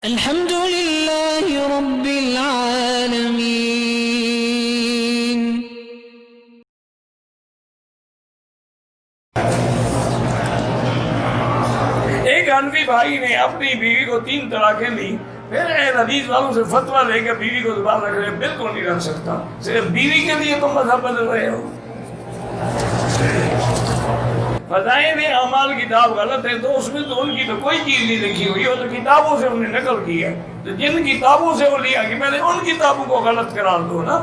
الحمد لله رب العالمين. ایک حنفی بھائی نے اپنی بیوی کو 3 طلاقیں دی، پھر اہل حدیث والوں سے فتویٰ لے کے بیوی کو زبان رکھ رہے بالکل نہیں رکھ سکتا، صرف بیوی کے لیے تم مذہب بدل رہے ہو۔ فضائل اعمال کتاب غلط ہے تو اس میں تو ان کی تو کوئی چیز نہیں لکھی ہوئی، وہ تو کتابوں سے انہیں نقل کی ہے، تو جن کتابوں سے وہ لیا کہ پہلے ان کتابوں کو غلط قرار دو نا۔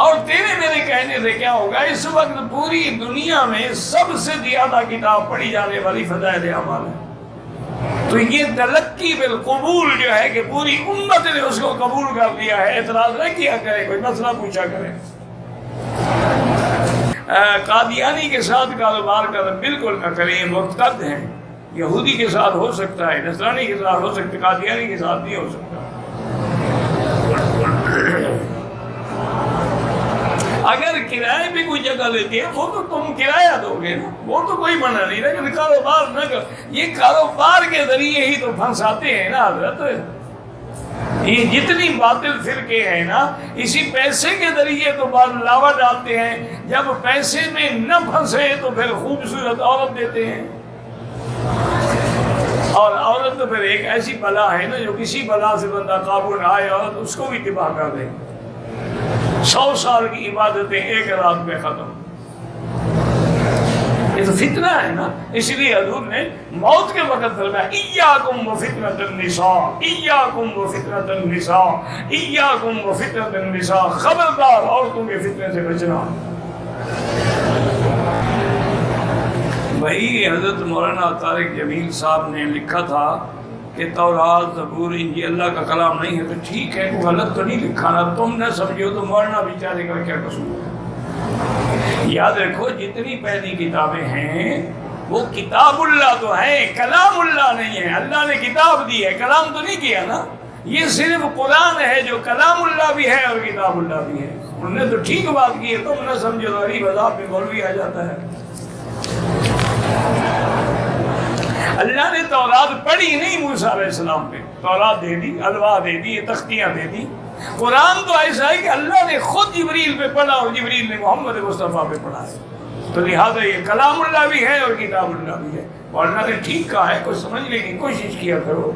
اور تیرے میرے کہنے سے کیا ہوگا، اس وقت پوری دنیا میں سب سے زیادہ کتاب پڑھی جانے والی فضائل اعمال ہے، تو یہ تلقی بالقبول جو ہے کہ پوری امت نے اس کو قبول کر لیا ہے، اعتراض نہ کیا کرے، کوئی مسئلہ پوچھا کرے۔ قادیانی کے ساتھ کاروبار کرنا بالکل نہ کریں، یہ مرتد ہیں۔ یہودی کے ساتھ ہو سکتا ہے، نصرانی کے ساتھ ہو سکتا ہے، قادیانی کے ساتھ نہیں ہو سکتا۔ اگر کرائے پہ کوئی جگہ لیتی ہے وہ تو تم کرایہ دو گے نا، وہ تو کوئی منع نہیں، لیکن کاروبار نہ کر، یہ کاروبار کے ذریعے ہی تو پھنساتے ہیں نا حضرت۔ یہ جتنی باطل فرقے ہیں نا، اسی پیسے کے ذریعے تو لاوا ڈالتے ہیں، جب پیسے میں نہ پھنسے تو پھر خوبصورت عورت دیتے ہیں، اور عورت تو پھر ایک ایسی بلا ہے نا جو کسی بلا سے بندہ قابو نہ آئے عورت اس کو بھی تباہ کر دے۔ 100 سال کی عبادتیں ایک رات میں ختم، یہ تو فتنہ ہے نا۔ اس لیے حضور نے موت کے وقت فرمایا ایاکم وفتنۃ النساء، ایاکم وفتنۃ النساء، ایاکم وفتنۃ النساء، خبردار عورتوں کے فتنے سے بچنا۔ وہی حضرت مولانا طارق جمیل صاحب نے لکھا تھا کہ تورات، زبور، انجیل اللہ کا کلام نہیں ہے، تو ٹھیک ہے، کوئی غلط تو نہیں لکھا نا، تم نہ سمجھو تو مولانا بیچارے کا کیا قصور ہے۔ یاد رکھو جتنی پہلی کتابیں ہیں وہ کتاب اللہ تو ہے، کلام اللہ نہیں ہے۔ اللہ نے کتاب دی ہے، کلام تو نہیں کیا نا۔ یہ صرف قرآن ہے جو کلام اللہ بھی ہے اور کتاب اللہ بھی ہے۔ انہوں نے تو ٹھیک بات کی ہے، تم نہ سمجھو تو غریب عذاب میں مولوی آ جاتا ہے۔ اللہ نے تورات پڑھی نہیں موسیٰ علیہ السلام پہ، تورات دے دی، الواح دے دی، تختیاں دے دی۔ قرآن تو ایسا ہے کہ اللہ نے خود جبریل پہ پڑھا اور جبریل نے محمد مصطفیٰ پہ پڑھا ہے، تو لہٰذا یہ کلام اللہ بھی ہے اور کتاب اللہ بھی ہے، اور اللہ نے ٹھیک کہا ہے، کچھ سمجھنے کی کوشش کیا کرو۔